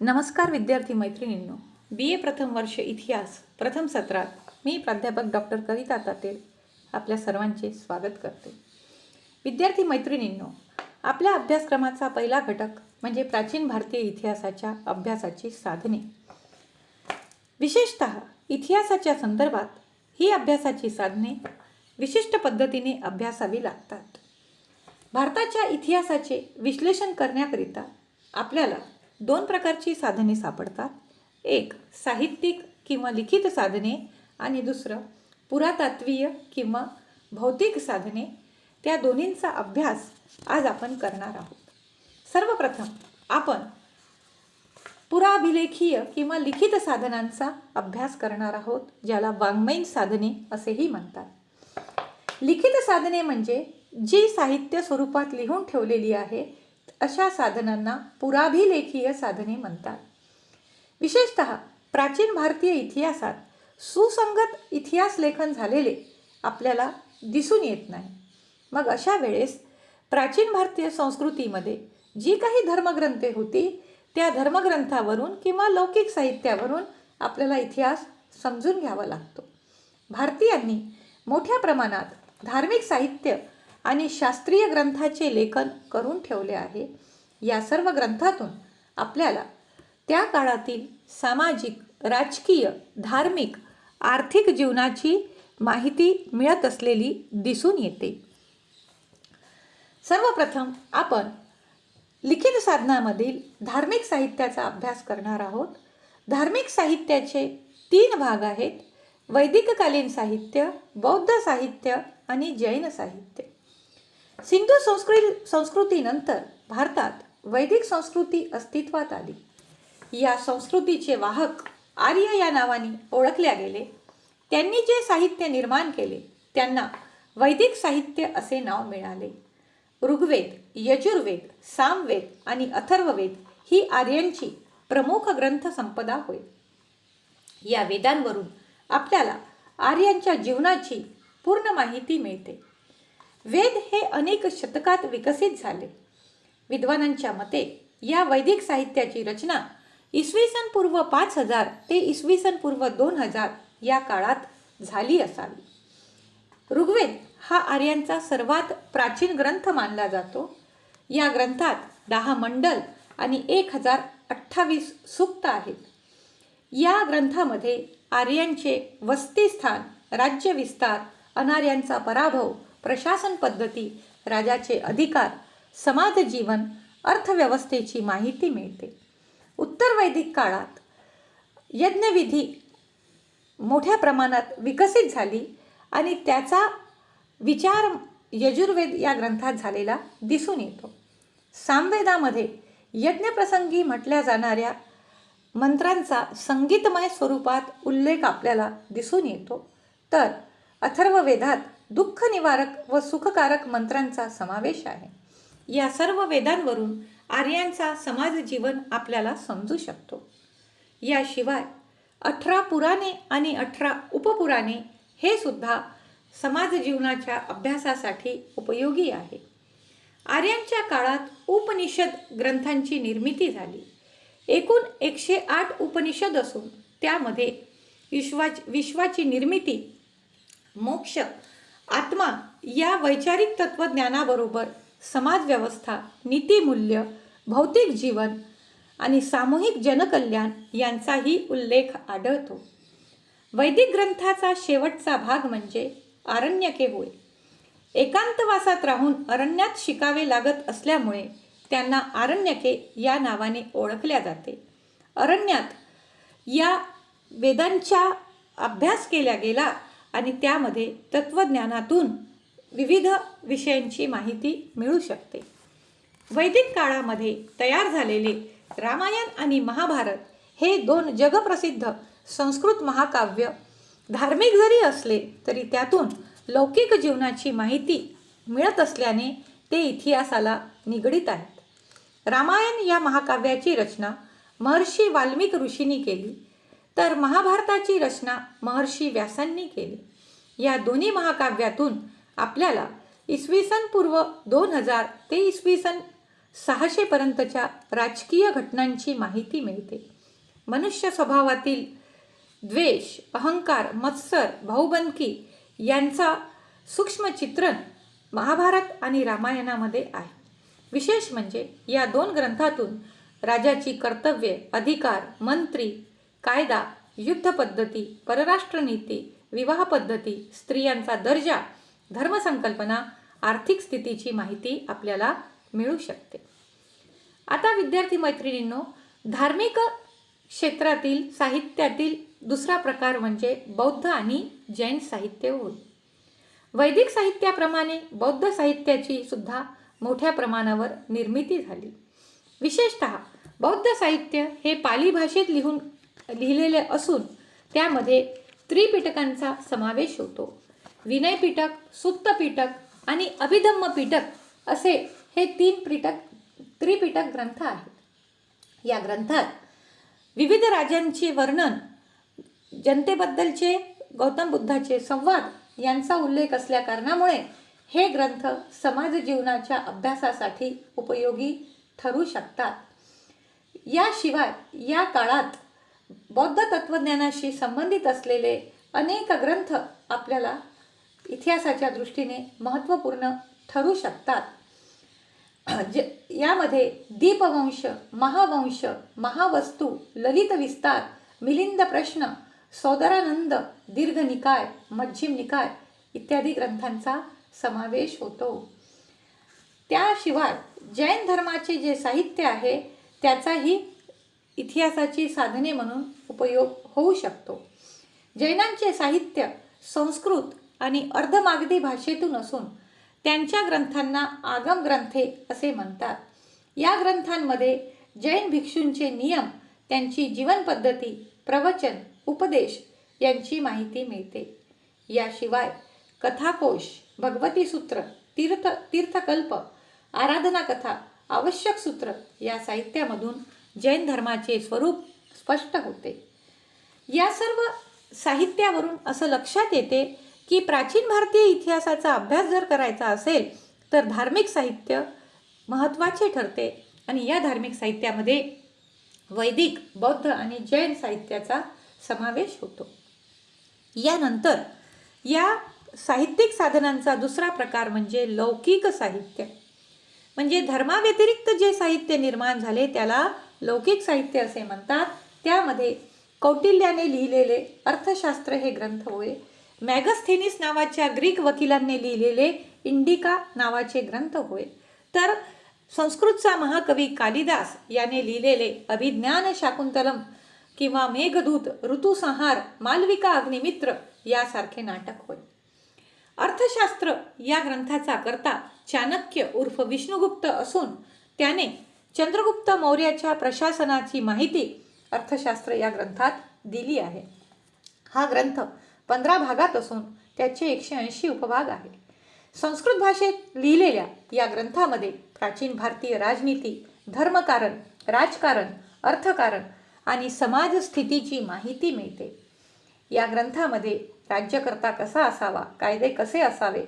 नमस्कार विद्यार्थी मैत्रिणींनो, BA प्रथम वर्ष इतिहास प्रथम सत्रात मी प्राध्यापक डॉक्टर कविता तातेर आपल्या सर्वांचे स्वागत करते. विद्यार्थी मैत्रिणींनो, आपल्या अभ्यासक्रमाचा पहिला घटक म्हणजे प्राचीन भारतीय इतिहासाच्या अभ्यासाची साधने. विशेषतः इतिहासाच्या संदर्भात ही अभ्यासाची साधने विशिष्ट पद्धतीने अभ्यासावी लागतात. भारताच्या इतिहासाचे विश्लेषण करण्याकरिता आपल्याला दोन प्रकारची साधने सापडतात. एक साहित्यिक किंवा लिखित साधने आणि दुसरं पुरातत्वीय किंवा भौतिक साधने. त्या दोन्हींचा अभ्यास आज आपण करणार आहोत. सर्वप्रथम आपण पुराभिलेखीय किंवा लिखित साधनांचा अभ्यास करणार आहोत, ज्याला वाङ्मयीन साधने असेही म्हणतात. लिखित साधने म्हणजे जी साहित्य स्वरूपात लिहून ठेवलेली आहे अशा साधनांना पुराभिलेखीय साधने म्हणतात. विशेषतः प्राचीन भारतीय इतिहासात सुसंगत इतिहास लेखन झालेले आपल्याला दिसून येत नाही. मग अशा वेळेस प्राचीन भारतीय संस्कृतीमध्ये जी काही धर्मग्रंथे होती त्या धर्मग्रंथावरून किंवा लौकिक साहित्यावरून आपल्याला इतिहास समजून घ्यावा लागतो. भारतीयांनी मोठ्या प्रमाणात धार्मिक साहित्य आणि शास्त्रीय ग्रंथाचे लेखन करून ठेवले आहे. या सर्व ग्रंथातून आपल्याला त्या काळातील सामाजिक, राजकीय, धार्मिक, आर्थिक जीवनाची माहिती मिळत असलेली दिसून येते. सर्वप्रथम आपण लिखित साधनामधील धार्मिक साहित्याचा अभ्यास करणार आहोत. धार्मिक साहित्याचे 3 भाग आहेत: वैदिककालीन साहित्य, बौद्ध साहित्य आणि जैन साहित्य. सिंधू संस्कृतीनंतर भारतात वैदिक संस्कृती अस्तित्वात आली. या संस्कृतीचे वाहक आर्य या नावाने ओळखल्या गेले. त्यांनी जे साहित्य निर्माण केले त्यांना वैदिक साहित्य असे नाव मिळाले. ऋग्वेद, यजुर्वेद, सामवेद आणि अथर्ववेद ही आर्यांची प्रमुख ग्रंथ संपदा होय. या वेदांवरून आपल्याला आर्यांच्या जीवनाची पूर्ण माहिती मिळते. वेद हे अनेक शतकात विकसित झाले. विद्वानांच्या मते या वैदिक साहित्याची रचना इसवी सन पूर्व 5000 ते इसवी सन पूर्व 2000 या काळात झाली असावी. ऋग्वेद हा आर्यांचा सर्वात प्राचीन ग्रंथ मानला जातो. या ग्रंथात 10 मंडल आणि 1028 सूक्त आहेत. या ग्रंथामध्ये आर्यांचे वसतिस्थान, राज्यविस्तार, अनार्यांचा पराभव, प्रशासन पद्धती, राजाचे अधिकार, समाज जीवन, अर्थव्यवस्थेची माहिती मिळते. उत्तर वैदिक काळात यज्ञविधी मोठ्या प्रमाणात विकसित झाली आणि त्याचा विचार यजुर्वेद या ग्रंथात झालेला दिसून येतो. सामवेदामध्ये यज्ञप्रसंगी म्हटल्या जाणाऱ्या मंत्रांचा संगीतमय स्वरूपात उल्लेख आपल्याला दिसून येतो. तर अथर्ववेदात दुःख निवारक व सुखकारक मंत्रांचा समावेश आहे. या सर्व वेदांवरून आर्यांचा समाज जीवन आपल्याला समजू शकतो. याशिवाय 18 पुराणे आणि 18 उपपुराणे हे सुद्धा समाज जीवनाच्या अभ्यासासाठी उपयोगी आहे. आर्यांच्या काळात उपनिषद ग्रंथांची निर्मिती झाली. एकूण 108 उपनिषद असून त्यामध्ये विश्वाची निर्मिती, मोक्ष, आत्मा या वैचारिक तत्त्वज्ञानाबरोबर समाजव्यवस्था, नीतिमूल्य, भौतिक जीवन आणि सामूहिक जनकल्याण यांचाही उल्लेख आढळतो. वैदिक ग्रंथाचा शेवटचा भाग म्हणजे आरण्यके होय. एकांतवासात राहून अरण्यात शिकावे लागत असल्यामुळे त्यांना आरण्यके या नावाने ओळखल्या जाते. अरण्यात या वेदांचा अभ्यास केला गेला आणि त्यामध्ये तत्त्वज्ञानातून विविध विषयांची माहिती मिळू शकते. वैदिक काळामध्ये तयार झालेले रामायण आणि महाभारत हे 2 जगप्रसिद्ध संस्कृत महाकाव्य धार्मिक जरी असले तरी त्यातून लौकिक जीवनाची माहिती मिळत असल्याने ते इतिहासाला निगडित आहेत. रामायण या महाकाव्याची रचना महर्षी वाल्मिक ऋषींनी केली, तर महाभारताची रचना महर्षी व्यासांनी केली. या दोन्ही महाकाव्यातून आपल्याला इसवी सन पूर्व 2000 ते इसवी सन 600 पर्यंतच्या राजकीय घटनांची माहिती मिळते. मनुष्य स्वभावातील द्वेष, अहंकार, मत्सर, भाऊबंदकी यांचा सूक्ष्म चित्रण महाभारत आणि रामायणामध्ये आहे. विशेष म्हणजे या 2 ग्रंथातून राजाची कर्तव्ये, अधिकार, मंत्री, कायदा, युद्ध पद्धती, परराष्ट्र नीती, विवाह पद्धती, स्त्रियांचा दर्जा, धर्मसंकल्पना, आर्थिक स्थितीची माहिती आपल्याला मिळू शकते. आता विद्यार्थी मैत्रिणींनो, धार्मिक क्षेत्रातील साहित्यातील दुसरा प्रकार म्हणजे बौद्ध आणि जैन साहित्य होय. वैदिक साहित्याप्रमाणे बौद्ध साहित्याची सुद्धा मोठ्या प्रमाणावर निर्मिती झाली. विशेषतः बौद्ध साहित्य हे पाली भाषेत लिहिलेले असून त्यामध्ये त्रिपिटकांचा समावेश होतो. विनय पिटक, सुत्त पिटक आणि अभिधम्म पिटक असे हे 3 त्रिपिटक ग्रंथ आहेत. या ग्रंथात विविध राजांचे वर्णन, जनतेबद्दलचे गौतम बुद्धाचे संवाद यांचा उल्लेख असल्या कारणामुळे हे ग्रंथ समाज जीवनाच्या अभ्यासासाठी उपयोगी ठरू शकतात. याशिवाय या काळात बौद्ध तत्त्वज्ञानाशी संबंधित असलेले अनेक ग्रंथ आपल्याला इतिहासाच्या दृष्टीने महत्त्वपूर्ण ठरू शकतात. यामध्ये दीपवंश, महावंश, महावस्तू, ललित विस्तार, मिलिंद प्रश्न, सौदरानंद, दीर्घ निकाय, मध्यम निकाय इत्यादी ग्रंथांचा समावेश होतो. त्याशिवाय जैन धर्माचे जे साहित्य आहे त्याचाही इतिहासाची साधने म्हणून उपयोग होऊ शकतो. जैनांचे साहित्य संस्कृत आणि अर्धमागधी भाषेतून असून त्यांच्या ग्रंथांना आगम ग्रंथे असे म्हणतात. या ग्रंथांमध्ये जैन भिक्षूंचे नियम, त्यांची जीवनपद्धती, प्रवचन, उपदेश यांची माहिती मिळते. याशिवाय कथाकोश, भगवती सूत्र, तीर्थकल्प, आराधना कथा, आवश्यक सूत्र या साहित्यामधून जैन धर्माचे स्वरूप स्पष्ट होते. या सर्व साहित्यावरून असं लक्षात येते की प्राचीन भारतीय इतिहासाचा अभ्यास जर करायचा असेल तर धार्मिक साहित्य महत्त्वाचे ठरते आणि या धार्मिक साहित्यामध्ये वैदिक, बौद्ध आणि जैन साहित्याचा समावेश होतो. यानंतर या साहित्यिक साधनांचा दुसरा प्रकार म्हणजे लौकिक साहित्य. म्हणजे धर्माव्यतिरिक्त जे साहित्य निर्माण झाले त्याला लौकिक साहित्य असे म्हणतात. त्यामध्ये कौटिल्याने लिहिलेले अर्थशास्त्र हे ग्रंथ होय. मॅगस्थेनिस नावाच्या ग्रीक वकिलांनी लिहिलेले इंडिका नावाचे ग्रंथ होय. तर संस्कृतचा महाकवी कालिदास याने लिहिलेले अभिज्ञान शाकुंतलम किंवा मेघदूत, ऋतुसंहार, मालविका अग्निमित्र यासारखे नाटक होय. अर्थशास्त्र या ग्रंथाचा कर्ता चाणक्य उर्फ विष्णुगुप्त असून त्याने चंद्रगुप्त मौर्याच्या प्रशासनाची माहिती अर्थशास्त्र या ग्रंथात दिली आहे. हा ग्रंथ 15 भागात असून त्याचे 180 उपभाग आहेत. संस्कृत भाषेत लिहिलेल्या या ग्रंथामध्ये प्राचीन भारतीय राजनीती, धर्मकारण, राजकारण, अर्थकारण आणि समाज स्थितीची माहिती मिळते. या ग्रंथामध्ये राज्यकर्ता कसा असावा, कायदे कसे असावे,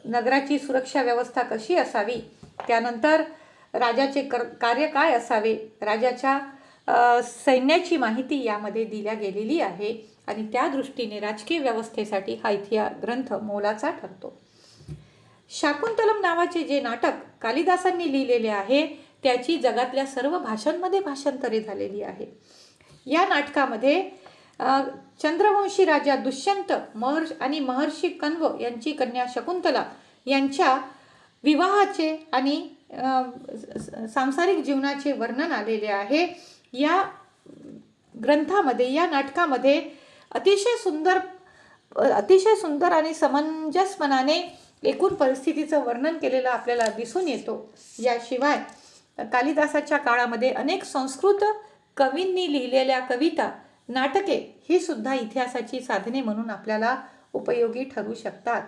नगराची सुरक्षा व्यवस्था कशी असावी, त्यानंतर राजाचे कार्य काय असावे, राजाच्या सैन्याची माहिती यामध्ये दिल्या गेलेली आहे आणि त्या दृष्टीने राजकीय व्यवस्थेसाठी हा ग्रंथ मोलाचा ठरतो. शाकुंतलम नावाचे जे नाटक कालिदासांनी लिहिलेले आहे त्याची जगातल्या सर्व भाषांमध्ये भाषांतरे झालेली आहे. या नाटकामध्ये चंद्रवंशी राजा दुष्यंत आणि महर्षी कण्व यांची कन्या शकुंतला यांच्या विवाहाचे आणि सांसारिक जीवनाचे वर्णन आलेले आहे. या ग्रंथामध्ये, या नाटकामध्ये अतिशय सुंदर आणि समंजसपणाने एकूण परिस्थितीचं वर्णन केलेलं आपल्याला दिसून येतो. याशिवाय कालिदासाच्या काळामध्ये अनेक संस्कृत कवींनी लिहिलेल्या कविता, नाटके ही सुद्धा इतिहासाची साधने म्हणून आपल्याला उपयोगी ठरू शकतात.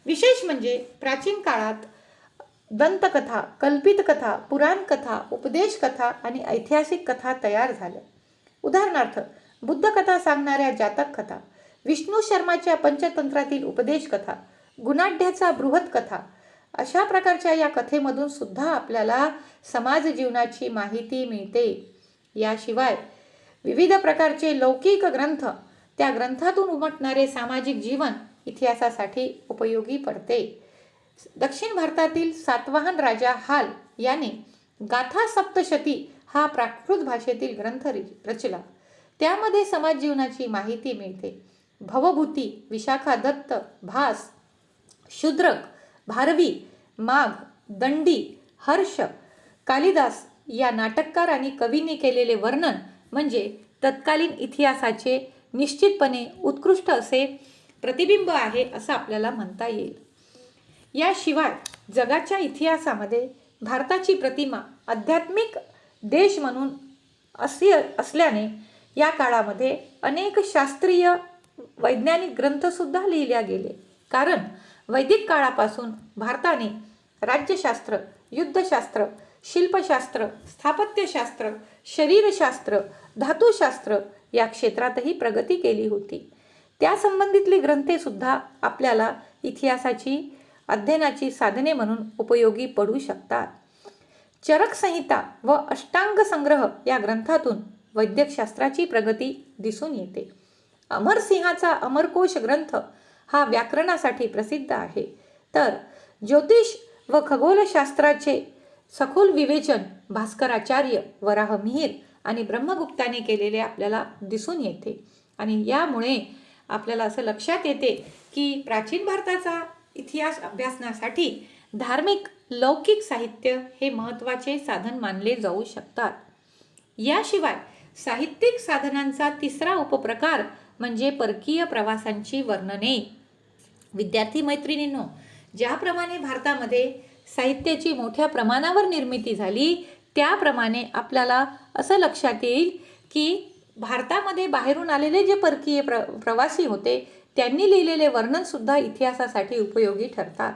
विशेष म्हणजे प्राचीन काळात दंतकथा, कल्पित कथा, पुराण कथा, उपदेश कथा आणि ऐतिहासिक कथा तयार झाल्या. उदाहरणार्थ बुद्ध कथा सांगणाऱ्या जातक कथा, विष्णू शर्माच्या पंचतंत्रातील उपदेश कथा, गुणाढ्याचा बृहत कथा, अशा प्रकारच्या या कथेमधून सुद्धा आपल्याला समाज जीवनाची माहिती मिळते. याशिवाय विविध प्रकारचे लौकिक ग्रंथ, त्या ग्रंथातून उमटणारे सामाजिक जीवन इतिहासासाठी उपयोगी पडते. दक्षिण भारतातील सातवाहन राजा हाल याने गाथा सप्तशती हा प्राकृत भाषेतील ग्रंथ रचला. त्यामध्ये समाज जीवनाची माहिती मिळते. भवभूती, विशाखा दत्त, भास, शूद्रक, भारवी, माघ, दंडी, हर्ष, कालिदास या नाटककार आणि कवींनी केलेले वर्णन म्हणजे तत्कालीन इतिहासाचे निश्चितपणे उत्कृष्ट असे प्रतिबिंब आहे असं आपल्याला म्हणता येईल. याशिवाय जगाच्या इतिहासामध्ये भारताची प्रतिमा आध्यात्मिक देश म्हणून असल्याने या काळामध्ये अनेक शास्त्रीय वैज्ञानिक ग्रंथसुद्धा लिहिले गेले. कारण वैदिक काळापासून भारताने राज्यशास्त्र, युद्धशास्त्र, शिल्पशास्त्र, स्थापत्यशास्त्र, शरीरशास्त्र, धातुशास्त्र या क्षेत्रातही प्रगती केली होती. त्या संबंधितली ग्रंथेसुद्धा आपल्याला इतिहासाची अध्ययनाची साधने म्हणून उपयोगी पडू शकतात. चरक संहिता व अष्टांग संग्रह या ग्रंथातून वैद्यकशास्त्राची प्रगती दिसून येते. अमरसिंहाचा अमरकोश ग्रंथ हा व्याकरणासाठी प्रसिद्ध आहे. तर ज्योतिष व खगोलशास्त्राचे सखोल विवेचन भास्कराचार्य, वराहमिहिर आणि ब्रह्मगुप्ताने केलेले आपल्याला दिसून येते. आणि यामुळे आपल्याला असं लक्षात येते की प्राचीन भारताचा इतिहास अभ्यासण्यासाठी धार्मिक लौकिक साहित्य हे महत्त्वाचे साधन मानले जाऊ शकतात. याशिवाय साहित्यिक साधनांचा तिसरा उपप्रकार म्हणजे परकीय प्रवासांची वर्णने. विद्यार्थी मैत्रिणींनो, ज्याप्रमाणे भारतामध्ये साहित्याची मोठ्या प्रमाणावर निर्मिती झाली, त्याप्रमाणे आपल्याला असं लक्षात येईल की भारतामध्ये बाहेरून आलेले जे परकीय प्रवासी होते त्यांनी लिहिलेले वर्णनसुद्धा इतिहासासाठी उपयोगी ठरतात.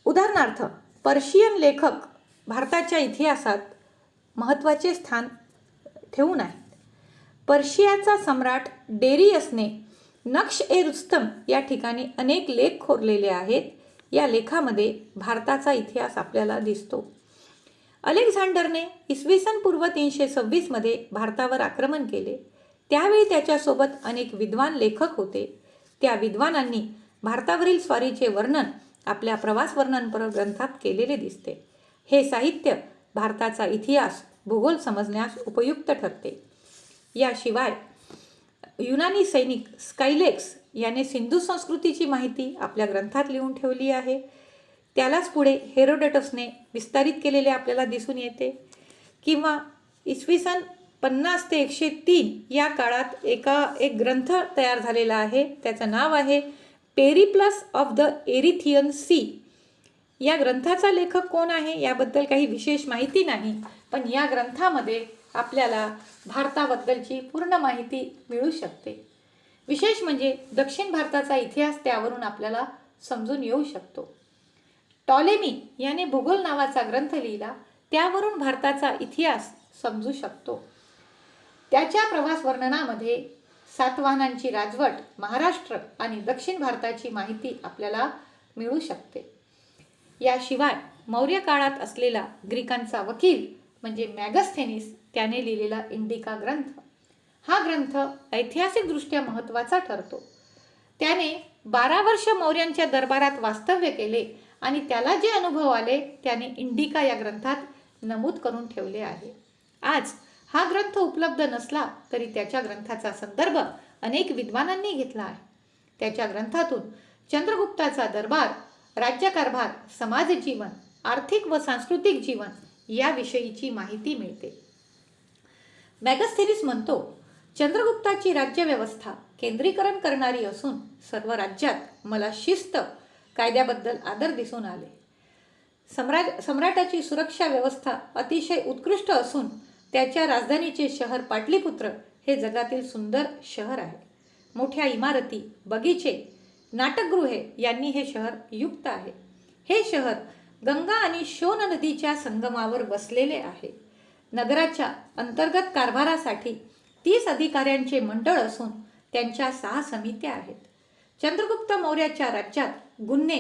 उदाहरणार्थ, पर्शियन लेखक भारताच्या इतिहासात महत्त्वाचे स्थान ठेवून आहेत. पर्शियाचा सम्राट डेरियसने नक्श ए रुस्तम या ठिकाणी अनेक लेख कोरलेले आहेत. या लेखामध्ये भारताचा इतिहास आपल्याला दिसतो. अलेक्झांडरने इसवी सन पूर्व 326 मध्ये भारतावर आक्रमण केले. त्यावेळी त्याच्यासोबत अनेक विद्वान लेखक होते. त्या विद्वानांनी भारतावरील स्वारीचे वर्णन आपल्या प्रवास वर्णनपर ग्रंथात केलेले दिसते. हे साहित्य भारताचा इतिहास, भूगोल समजण्यास उपयुक्त ठरते. याशिवाय युनानी सैनिक स्कायलेक्स याने सिंधू संस्कृतीची माहिती आपल्या ग्रंथात लिहून ठेवली आहे. त्यालाच पुढे हेरोडोटसने विस्तारित केलेले आपल्याला दिसून येते. किंवा इसवी सन 50 ते 103 या काळात एक ग्रंथ तयार झालेला आहे. त्याचं नाव आहे पेरिप्लस ऑफ द एरिथियन सी. या ग्रंथाचा लेखक कोण आहे याबद्दल काही विशेष माहिती नाही, पण या ग्रंथामध्ये आपल्याला भारताबद्दलची पूर्ण माहिती मिळू शकते. विशेष म्हणजे दक्षिण भारताचा इतिहास त्यावरून आपल्याला समजून येऊ शकतो. टॉलेमी याने भूगोल नावाचा ग्रंथ लिहिला. त्यावरून भारताचा इतिहास समजू शकतो. त्याच्या प्रवास वर्णनामध्ये सातवाहनांची राजवट, महाराष्ट्र आणि दक्षिण भारताची माहिती आपल्याला मिळू शकते. याशिवाय मौर्य काळात असलेला ग्रीकांचा वकील म्हणजे मॅगस्थेनिस त्याने लिहिलेला इंडिका ग्रंथ, हा ग्रंथ ऐतिहासिकदृष्ट्या महत्त्वाचा ठरतो. त्याने 12 वर्ष मौर्यांच्या दरबारात वास्तव्य केले आणि त्याला जे अनुभव आले त्याने इंडिका या ग्रंथात नमूद करून ठेवले आहे. आज हा ग्रंथ उपलब्ध नसला तरी त्याच्या ग्रंथाचा संदर्भ अनेक विद्वानांनी घेतला आहे. त्याच्या ग्रंथातून चंद्रगुप्ताचा दरबार, राज्यकारभार, समाज जीवन, आर्थिक व सांस्कृतिक जीवन याविषयीची माहिती मिळते. मॅगस्थेनिस म्हणतो, चंद्रगुप्ताची राज्यव्यवस्था केंद्रीकरण करणारी असून सर्व राज्यात मला शिस्त, कायद्याबद्दल आदर दिसून आले. सम्राटाची सुरक्षा व्यवस्था अतिशय उत्कृष्ट असून त्याच्या राजधानीचे शहर पाटलीपुत्र हे जगातील सुंदर शहर आहे. मोठ्या इमारती, बगीचे, नाटकगृहे यांनी हे शहर युक्त आहे. हे शहर गंगा आणि शोण नदीच्या संगमावर बसलेले आहे. नगराच्या अंतर्गत कारभारासाठी 30 अधिकाऱ्यांचे मंडळ असून त्यांच्या 6 समित्या आहेत. चंद्रगुप्त मौर्याच्या राज्यात गुन्हे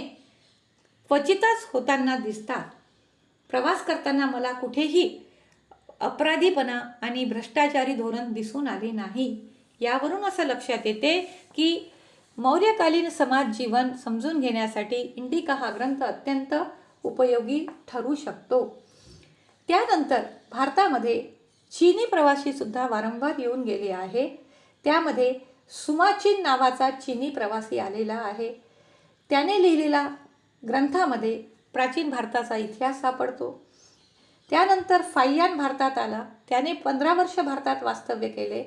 क्वचितच होताना दिसतात. प्रवास करताना मला कुठेही अपराधीपणा आणि भ्रष्टाचारी धोरण दिसून आले नाही. यावरून असं लक्षात येते की मौर्यकालीन समाज जीवन समजून घेण्यासाठी इंडिका हा ग्रंथ अत्यंत उपयोगी ठरू शकतो. त्यानंतर भारतामध्ये चीनी प्रवासी सुद्धा वारंवार येऊन गेले आहे. त्यामध्ये सुमाचीन नावाचा चीनी प्रवासी आलेला आहे. त्याने लिहिलेला ग्रंथामध्ये प्राचीन भारताचा इतिहास सापडतो. त्यानंतर फाहियान भारतात आला. त्याने 15 वर्ष भारतात वास्तव्य केले.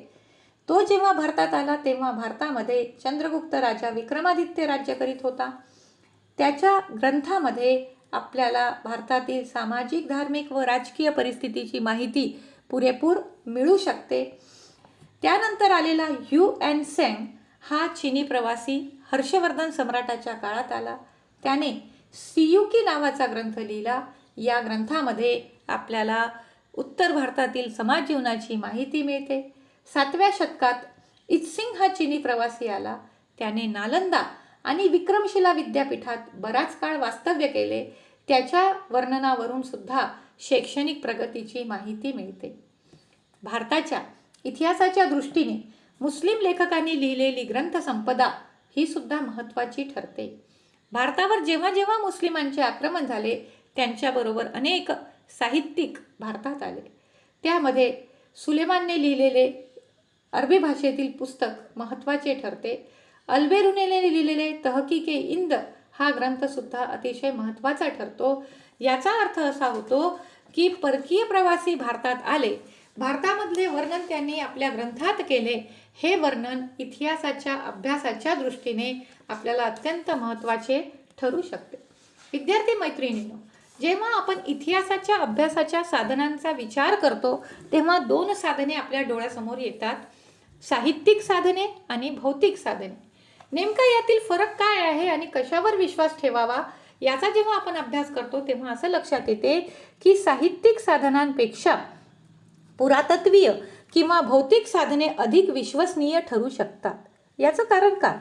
तो जेव्हा भारतात आला तेव्हा भारतामध्ये चंद्रगुप्त राजा विक्रमादित्य राज्य करीत होता. त्याच्या ग्रंथामध्ये आपल्याला भारतातील सामाजिक, धार्मिक व राजकीय परिस्थितीची माहिती पुरेपूर मिळू शकते. त्यानंतर आलेला ह्युएन त्सांग हा चीनी प्रवासी हर्षवर्धन सम्राटाच्या काळात आला. त्याने सियुकी नावाचा ग्रंथ लिहिला. या ग्रंथामध्ये आपल्याला उत्तर भारतातील समाज जीवनाची माहिती मिळते. 7व्या शतकात इत्सिंग हा चीनी प्रवासी आला. त्याने नालंदा आणि विक्रमशिला विद्यापीठात बराच काळ वास्तव्य केले. त्याच्या वर्णनावरून सुद्धा शैक्षणिक प्रगतीची माहिती मिळते. भारताच्या इतिहासाच्या दृष्टीने मुस्लिम लेखकांनी लिहिलेली ग्रंथसंपदा ही सुद्धा महत्त्वाची ठरते. भारतावर जेव्हा जेव्हा मुस्लिमांचे आक्रमण झाले त्यांच्याबरोबर अनेक साहित्यिक भारतात आले. त्यामध्ये सुलेमानने लिहिलेले अरबी भाषेतील पुस्तक महत्त्वाचे ठरते. अल्बेरुने लिहिलेले तहकीके इंद हा ग्रंथसुद्धा अतिशय महत्त्वाचा ठरतो. याचा अर्थ असा होतो की परकीय प्रवासी भारतात आले, भारतामधले वर्णन त्यांनी आपल्या ग्रंथात केले. हे वर्णन इतिहासाच्या अभ्यासाच्या दृष्टीने आपल्याला अत्यंत महत्त्वाचे ठरू शकते. विद्यार्थी मैत्रिणींनो, जेव्हा आपण इतिहासाच्या अभ्यासाच्या साधनांचा विचार करतो तेव्हा 2 साधने आपल्या डोळ्यासमोर येतात, साहित्यिक साधने आणि भौतिक साधने. नेमका यातील फरक काय आहे आणि कशावर विश्वास ठेवावा याचा जेव्हा आपण अभ्यास करतो तेव्हा असं लक्षात येते की साहित्यिक साधनांपेक्षा पुरातत्वीय किंवा भौतिक साधने अधिक विश्वसनीय ठरू शकतात. याचं कारण काय?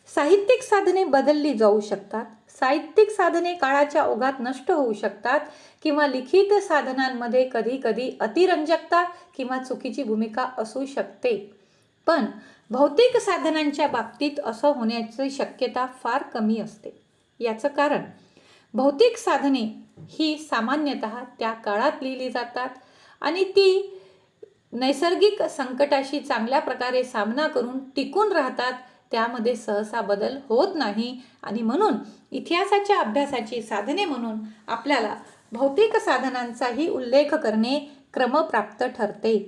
साहित्यिक साधने बदलली जाऊ शकतात. साहित्यिक साधने काळाच्या ओघात नष्ट होऊ शकतात किंवा लिखित साधनांमध्ये कधी अतिरंजकता किंवा चुकीची भूमिका असू शकते. पण भौतिक साधनांच्या बाबतीत असं होण्याची शक्यता फार कमी असते. याचं कारण भौतिक साधने ही सामान्यतः त्या काळात लिहिली जातात आणि ती नैसर्गिक संकटाशी चांगल्या प्रकारे सामना करून टिकून राहतात. त्यामध्ये सहसा बदल होत नाही आणि म्हणून इतिहासाच्या अभ्यासाची साधने म्हणून आपल्याला भौतिक साधनांचाही उल्लेख करणे क्रमप्राप्त ठरते.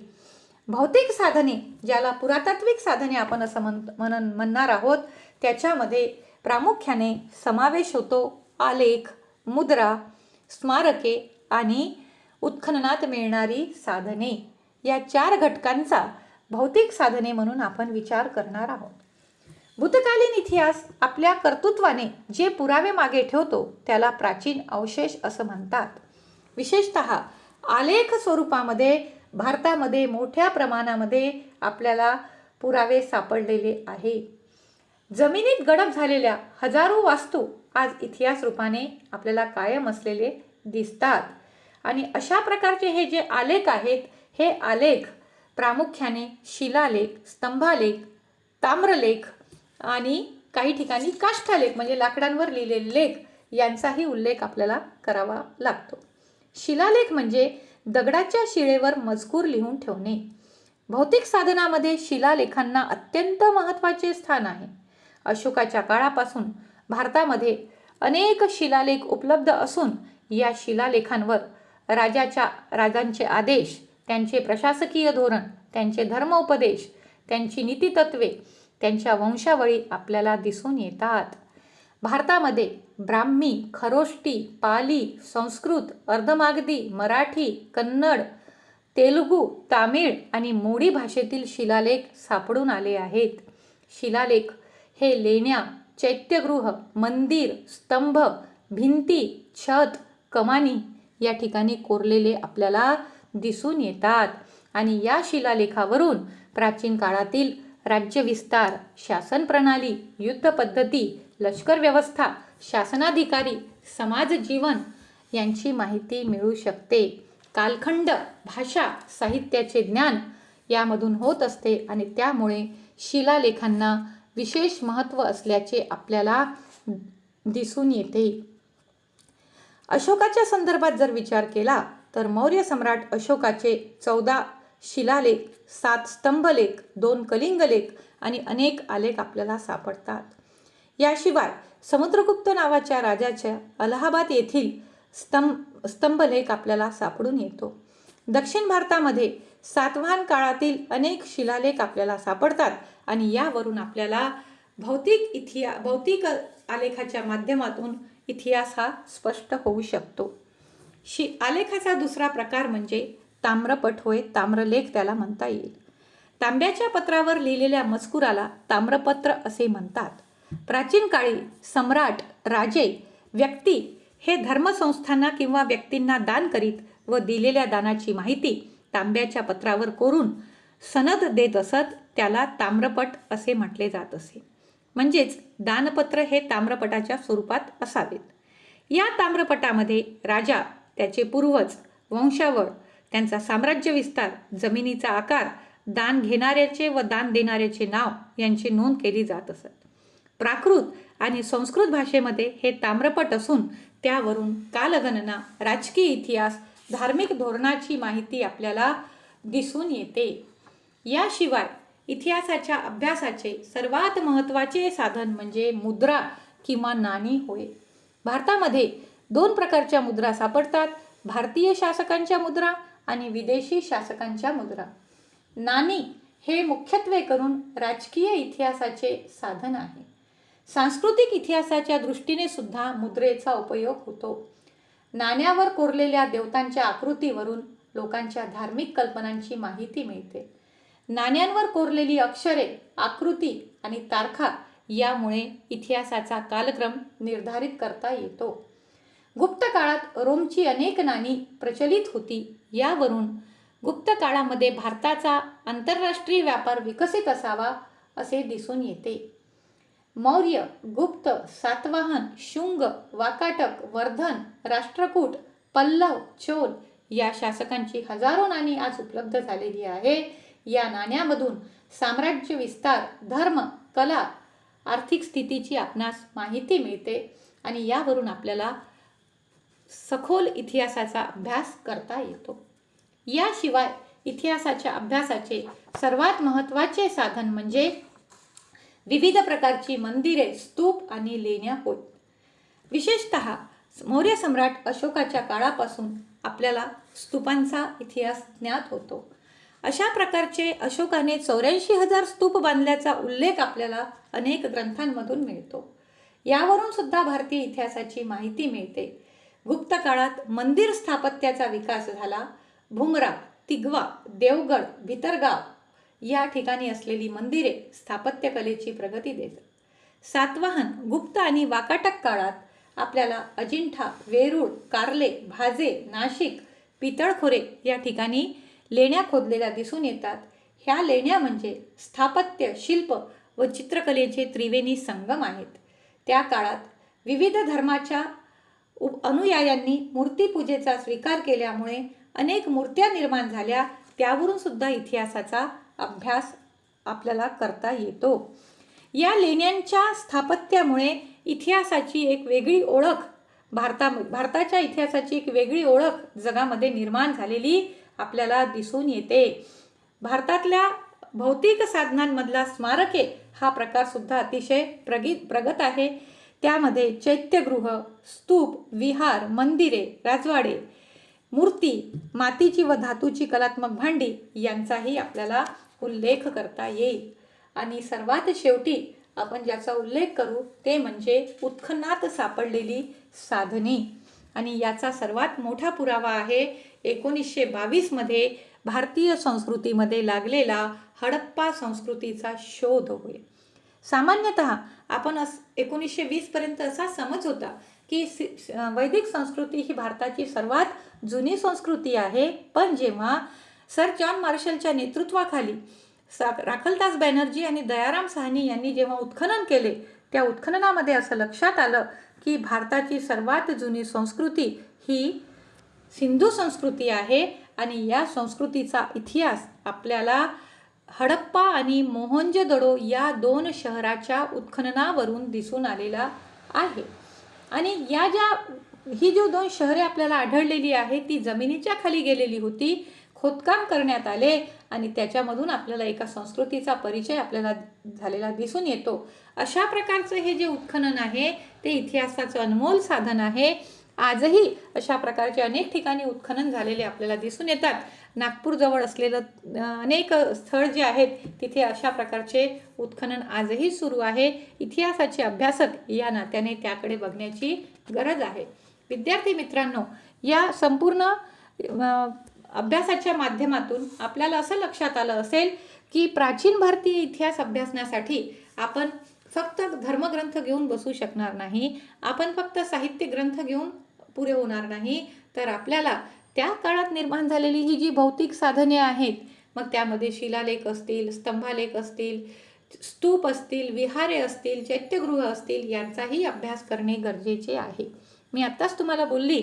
भौतिक साधने ज्याला पुरातात्विक साधने आपण असं म्हणणार आहोत त्याच्यामध्ये प्रामुख्याने समावेश होतो आलेख, मुद्रा, स्मारके आणि उत्खननात मिळणारी साधने. या 4 घटकांचा भौतिक साधने म्हणून आपण विचार करणार आहोत. भूतकालीन इतिहास आपल्या कर्तृत्वाने जे पुरावे मागे ठेवतो त्याला प्राचीन अवशेष असं म्हणतात. विशेषतः आलेख स्वरूपामध्ये भारतामध्ये मोठ्या प्रमाणामध्ये आपल्याला पुरावे सापडलेले आहे. जमिनीत गडप झालेल्या हजारो वास्तू आज इतिहास रूपाने आपल्याला कायम असलेले दिसतात. आणि अशा प्रकारचे हे जे आलेख आहेत हे आलेख प्रामुख्याने शिलालेख, स्तंभालेख, ताम्रलेख आणि काही ठिकाणी काष्ठलेख म्हणजे लाकडांवर लिहिलेले लेख यांचाही उल्लेख आपल्याला करावा लागतो. शिलालेख म्हणजे दगडाच्या शिळेवर मजकूर लिहून ठेवणे. भौतिक साधनामध्ये शिलालेखांना अत्यंत महत्त्वाचे स्थान आहे. अशोकाच्या काळापासून भारतामध्ये अनेक शिलालेख उपलब्ध असून या शिलालेखांवर राजांचे आदेश, त्यांचे प्रशासकीय धोरण, त्यांचे धर्मोपदेश, त्यांची नीतितत्वे, त्यांच्या वंशावळी आपल्याला दिसून येतात. भारतामध्ये ब्राह्मी, खरोष्टी, पाली, संस्कृत, अर्धमागधी, मराठी, कन्नड, तेलुगू, तामिळ आणि मोडी भाषेतील शिलालेख सापडून आले आहेत. शिलालेख हे लेण्या, चैत्यगृह, मंदिर, स्तंभ, भिंती, छत, कमानी या ठिकाणी कोरलेले आपल्याला दिसून येतात आणि या शिलालेखावरून प्राचीन काळातील राज्यविस्तार, शासन प्रणाली, युद्ध पद्धती, लष्कर व्यवस्था, शासनाधिकारी, समाज जीवन यांची माहिती मिळू शकते. कालखंड, भाषा, साहित्याचे ज्ञान यामधून होत असते आणि त्यामुळे शिलालेखांना विशेष महत्त्व असल्याचे आपल्याला दिसून येते. अशोकाच्या संदर्भात जर विचार केला तर मौर्य सम्राट अशोकाचे 14 शिलालेख, 7 स्तंभलेख, 2 कलिंगलेख आणि अनेक आलेख आपल्याला सापडतात. याशिवाय समुद्रगुप्त नावाच्या राजाच्या अलाहाबाद येथील स्तंभलेख आपल्याला सापडून येतो. दक्षिण भारतामध्ये सातवाहन काळातील अनेक शिलालेख आपल्याला सापडतात आणि यावरून आपल्याला भौतिक आलेखाच्या माध्यमातून इतिहास हा स्पष्ट होऊ शकतो. आलेखाचा दुसरा प्रकार म्हणजे ताम्रपट होय, ताम्रलेख त्याला म्हणता येईल. तांब्याच्या पत्रावर लिहिलेल्या मजकुराला ताम्रपत्र असे म्हणतात. प्राचीन काळी सम्राट, राजे, व्यक्ती हे धर्मसंस्थांना किंवा व्यक्तींना दान करीत व दिलेल्या दानाची माहिती तांब्याच्या पत्रावर कोरून सनद देत असत. त्याला ताम्रपट असे म्हटले जात असे. म्हणजेच दानपत्र हे ताम्रपटाच्या स्वरूपात असावेत. या ताम्रपटामध्ये राजा, त्याचे पूर्वज, वंशावळ, त्यांचा साम्राज्य विस्तार, जमिनीचा आकार, दान घेणाऱ्याचे व दान देणाऱ्याचे नाव यांची नोंद केली जात असत. प्राकृत आणि संस्कृत भाषेमध्ये हे ताम्रपट असून त्यावरून कालगणना, राजकीय इतिहास, धार्मिक धोरणाची माहिती आपल्याला दिसून येते. याशिवाय इतिहासाच्या अभ्यासाचे सर्वात महत्त्वाचे साधन म्हणजे मुद्रा किंवा नाणी होय. भारतामध्ये 2 प्रकारच्या मुद्रा सापडतात. भारतीय शासकांच्या मुद्रा आणि विदेशी शासकांच्या मुद्रा. नाणी हे मुख्यत्वे करून राजकीय इतिहासाचे साधन आहे. सांस्कृतिक इतिहासाच्या दृष्टीने सुद्धा मुद्रेचा उपयोग होतो. नाण्यावर कोरलेल्या देवतांच्या आकृतीवरून लोकांच्या धार्मिक कल्पनांची माहिती मिळते. नाण्यांवर कोरलेली अक्षरे, आकृती आणि तारखा यामुळे इतिहासाचा कालक्रम निर्धारित करता येतो. गुप्त काळात रोमची अनेक नाणी प्रचलित होती. यावरून गुप्त काळामध्ये भारताचा आंतरराष्ट्रीय व्यापार विकसित असावा असे दिसून येते. मौर्य, गुप्त, सातवाहन, शुंग, वाकाटक, वर्धन, राष्ट्रकूट, पल्लव, चोल या शासकांची हजारो नाणी आज उपलब्ध झालेली आहे. या नाण्यांमधून साम्राज्य विस्तार, धर्म, कला, आर्थिक स्थितीची आपणास माहिती मिळते आणि यावरून आपल्याला सखोल इतिहासाचा अभ्यास करता येतो. याशिवाय इतिहासाच्या अभ्यासाचे सर्वात महत्त्वाचे साधन म्हणजे विविध प्रकारची मंदिरे, स्तूप आणि लेण्या होत. विशेषतः मौर्य सम्राट अशोकाच्या काळापासून आपल्याला स्तूपांचा इतिहास ज्ञात होतो. अशा प्रकारचे अशोकाने 84,000 स्तूप बांधल्याचा उल्लेख आपल्याला अनेक ग्रंथांमधून मिळतो. यावरून सुद्धा भारतीय इतिहासाची माहिती मिळते. गुप्त काळात मंदिर स्थापत्याचा विकास झाला. भुमरा, तिगवा, देवगड, भितरगाव या ठिकाणी असलेली मंदिरे स्थापत्यकलेची प्रगती देतात. सातवाहन, गुप्त आणि वाकाटक काळात आपल्याला अजिंठा, वेरूळ, कार्ले, भाजे, नाशिक, पितळखोरे या ठिकाणी लेण्या खोदलेल्या दिसून येतात. ह्या लेण्या म्हणजे स्थापत्य, शिल्प व चित्रकलेचे त्रिवेणी संगम आहेत. त्या काळात विविध धर्माच्या अनुयायांनी मूर्तीपूजेचा स्वीकार केल्यामुळे अनेक मूर्त्या निर्माण झाल्या. त्यावरून सुद्धा इतिहासाचा अभ्यास आपल्याला करता येतो. या लेण्यांच्या स्थापत्यामुळे इतिहासाची एक वेगळी ओळख भारताच्या इतिहासाची एक वेगळी ओळख जगामध्ये निर्माण झालेली आपल्याला दिसून येते. भारतातल्या भौतिक साधनांमधला स्मारके हा प्रकार सुद्धा अतिशय प्रगत आहे. त्यामध्ये चैत्यगृह, स्तूप, विहार, मंदिरे, राजवाडे, मूर्ती, मातीची व धातूची कलात्मक भांडी यांचाही आपल्याला उल्लेख करता येईल. आणि सर्वात शेवटी आपण ज्याचा उल्लेख करू ते म्हणजे उत्खनात सापडलेली साधने. आणि याचा सर्वात मोठा पुरावा आहे 1922 मध्ये भारतीय संस्कृतीमध्ये लागलेला हडप्पा संस्कृतीचा शोध होय. सामान्यतः आपण 1920 पर्यंत असा समज होता की वैदिक संस्कृती ही भारताची सर्वात जुनी संस्कृती आहे. पण जेव्हा सर जॉन मार्शलच्या नेतृत्वाखाली राखलदास बॅनर्जी आणि दयाराम साहनी यांनी जेव्हा उत्खनन केले त्या उत्खननामध्ये असं लक्षात आलं की भारताची सर्वात जुनी संस्कृती ही सिंधू संस्कृती आहे आणि या संस्कृतीचा इतिहास आपल्याला हडप्पा आणि मोहनजोदडो या 2 शहराच्या उत्खननावरून दिसून आलेला आहे. आणि ही जो 2 शहरे आपल्याला आढळलेली आहे ती जमिनीच्या खाली गेलेली होती, खोदकाम करण्यात आले आणि त्याच्यामधून आपल्याला एका संस्कृतीचा परिचय आपल्याला झालेला दिसून येतो. अशा प्रकारचं हे जे उत्खनन आहे ते इतिहासाचं अनमोल साधन आहे. आजही अशा प्रकारचे अनेक ठिकाणी उत्खनन झालेले आपल्याला दिसून येतात. नागपूरजवळ असलेलं अनेक स्थळ जे आहेत तिथे अशा प्रकारचे उत्खनन आजही सुरू आहे. इतिहासाचे अभ्यासक या नात्याने त्याकडे बघण्याची गरज आहे. विद्यार्थी मित्रांनो, या संपूर्ण अभ्यासाच्या माध्यमातून आपल्याला असं लक्षात आलं असेल की प्राचीन भारतीय इतिहास अभ्यासण्यासाठी आपण फक्त धर्मग्रंथ घेऊन बसू शकणार नाही, आपण फक्त साहित्य ग्रंथ घेऊन पुरे होणार नाही, तर आपल्याला त्या काळात निर्माण झालेली ही जी भौतिक साधने आहेत, मग त्यामध्ये शिलालेख असतील, स्तंभालेख असतील, स्तूप असतील, विहारे असतील, चैत्यगृह असतील, यांचाही अभ्यास करणे गरजेचे आहे. मी आत्ताच तुम्हाला बोलली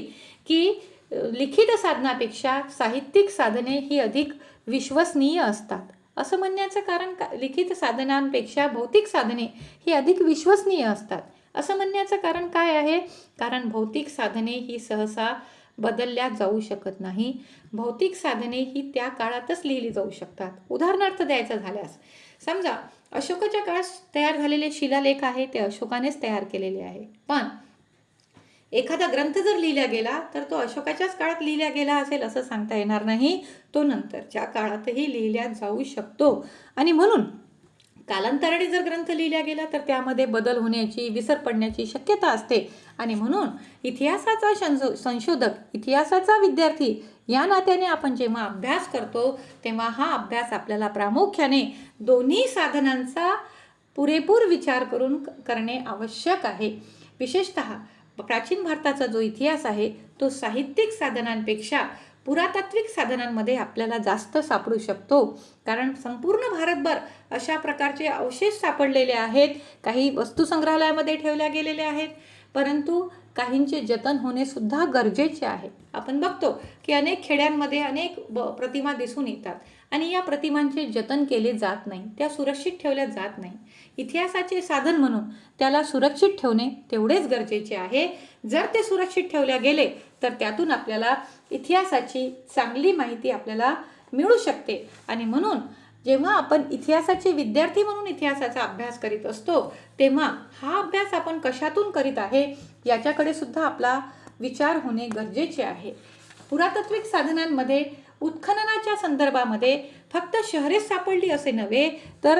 की लिखित साधनापेक्षा साहित्यिक साधने ही अधिक विश्वसनीय असतात. असं म्हणण्याचं कारण लिखित साधनांपेक्षा भौतिक साधने ही अधिक विश्वसनीय असतात असं म्हणण्याचं कारण काय आहे? कारण भौतिक साधने ही सहसा बदलल्या जाऊ शकत नाही. भौतिक साधने ही त्या काळातच लिहिली जाऊ शकतात. उदाहरणार्थ द्यायचं झाल्यास समजा अशोकाच्या काळात तयार झालेले शिलालेख आहे ते अशोकानेच तयार केलेले आहे, पण एखादा ग्रंथ जर लिहिला गेला तर तो अशोकाच्याच काळात लिहिला गेला असेल असं सांगता येणार नाही. तो नंतरच्या काळातही लिहिला जाऊ शकतो आणि म्हणून कालांतराने जर ग्रंथ लिहिला गेला तर त्यामध्ये बदल होण्याची, विसर पडण्याची शक्यता असते. आणि म्हणून इतिहासाचा संशोधक, इतिहासाचा विद्यार्थी या नात्याने आपण जेव्हा अभ्यास करतो तेव्हा हा अभ्यास आपल्याला प्रामुख्याने दोन्ही साधनांचा पुरेपूर विचार करून करणे आवश्यक आहे. विशेषतः प्राचीन भारताचा जो इतिहास आहे तो साहित्यिक साधनांपेक्षा पुरातात्विक साधनांमध्ये आपल्याला जास्त सापडू शकतो. कारण संपूर्ण भारतभर अशा प्रकारचे अवशेष सापडलेले आहेत. काही वस्तू संग्रहालयामध्ये ठेवल्या गेलेल्या आहेत, परंतु काहींचे जतन होणे सुद्धा गरजेचे आहे. आपण बघतो की अनेक खेड्यांमध्ये अनेक प्रतिमा दिसून येतात आणि या प्रतिमांचे जतन केले जात नाही, त्या सुरक्षित ठेवल्या जात नाही. इतिहासाचे साधन म्हणून त्याला सुरक्षित ठेवणे तेवढेच गरजेचे आहे. जर ते सुरक्षित ठेवल्या गेले तर त्यातून आपल्याला इतिहासाची चांगली माहिती आपल्याला मिळू शकते. आणि म्हणून जेव्हा आपण इतिहासाचे विद्यार्थी म्हणून इतिहासाचा अभ्यास करीत असतो तेव्हा हा अभ्यास आपण कशातून करीत आहे याच्याकडे सुद्धा आपला विचार होणे गरजेचे आहे. पुरातात्विक साधनांमध्ये उत्खननाच्या संदर्भामध्ये फक्त शहरेच सापडली असे नव्हे, तर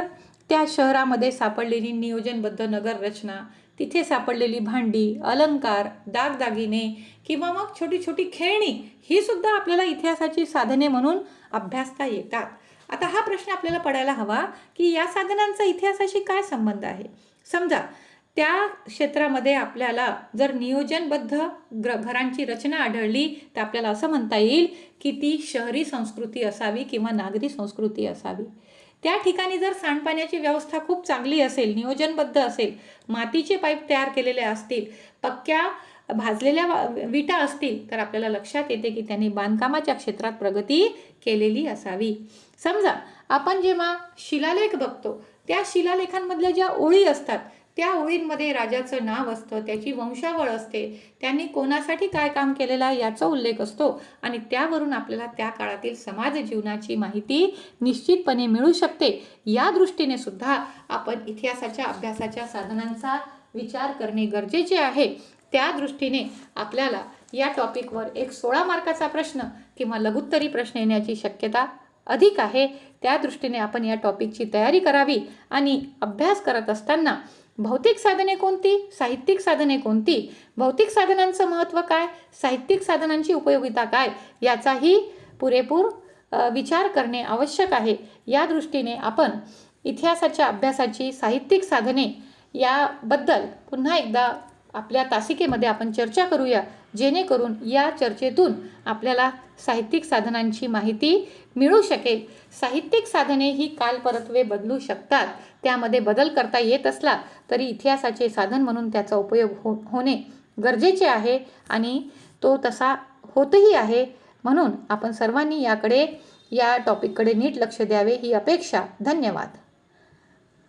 त्या शहरामध्ये सापडलेली नियोजनबद्ध नगर रचना, तिथे सापडलेली भांडी, अलंकार, दागदागिने किंवा मग छोटी छोटी खेळणी ही सुद्धा आपल्याला इतिहासाची साधने म्हणून अभ्यासता येतात. आता हा प्रश्न आपल्याला पडायला हवा की या साधनांचा इतिहासाशी काय संबंध आहे. समजा त्या क्षेत्रामध्ये आपल्याला जर नियोजनबद्ध घरांची रचना आढळली तर आपल्याला असं म्हणता येईल की ती शहरी संस्कृती असावी किंवा नागरी संस्कृती असावी. त्या ठिकाणी जर सांडपाण्याची व्यवस्था खूप चांगली असेल, नियोजनबद्ध असेल, मातीचे पाईप तयार केलेले असतील, पक्क्या भाजलेल्या विटा असतील तर आपल्याला लक्षात येते की त्यांनी बांधकामाच्या क्षेत्रात प्रगती केलेली असावी. समजा आपण जेव्हा शिलालेख बघतो त्या शिलालेखांमधल्या ज्या ओळी असतात त्या ओळींमध्ये राजाचं नाव असतं, त्याची वंशावळ असते, त्यांनी कोणासाठी काय काम केलेलं आहे याचा उल्लेख असतो आणि त्यावरून आपल्याला त्या काळातील समाज जीवनाची माहिती निश्चितपणे मिळू शकते. या दृष्टीने सुद्धा आपण इतिहासाच्या अभ्यासाच्या साधनांचा विचार करणे गरजेचे आहे. त्या दृष्टीने आपल्याला या टॉपिकवर एक 16 मार्काचा प्रश्न किंवा लघुत्तरी प्रश्न येण्याची शक्यता अधिक आहे. त्या दृष्टीने आपण या टॉपिकची तयारी करावी आणि अभ्यास करत असताना भौतिक साधने कोणती, साहित्यिक साधने कोणती, भौतिक साधनांचं महत्त्व काय, साहित्यिक साधनांची उपयोगिता काय याचाही पुरेपूर विचार करणे आवश्यक आहे. या दृष्टीने आपण इतिहासाच्या अभ्यासाची साहित्यिक साधने याबद्दल पुन्हा एकदा आपल्या तासिकेमध्ये आपण चर्चा करूया. जेणेकरून या चर्चेतून आपल्याला साहित्यिक साधनांची माहिती मिळू शकेल. साहित्यिक साधने ही कालपरत्वे बदलू शकतात. त्यामध्ये बदल करता येत असला तरी इतिहासाचे साधन म्हणून त्याचा उपयोग होणे गरजेचे आहे आणि तो तसा होतही आहे. म्हणून आपण सर्वांनी या टॉपिककडे नीट लक्ष द्यावे ही अपेक्षा. धन्यवाद.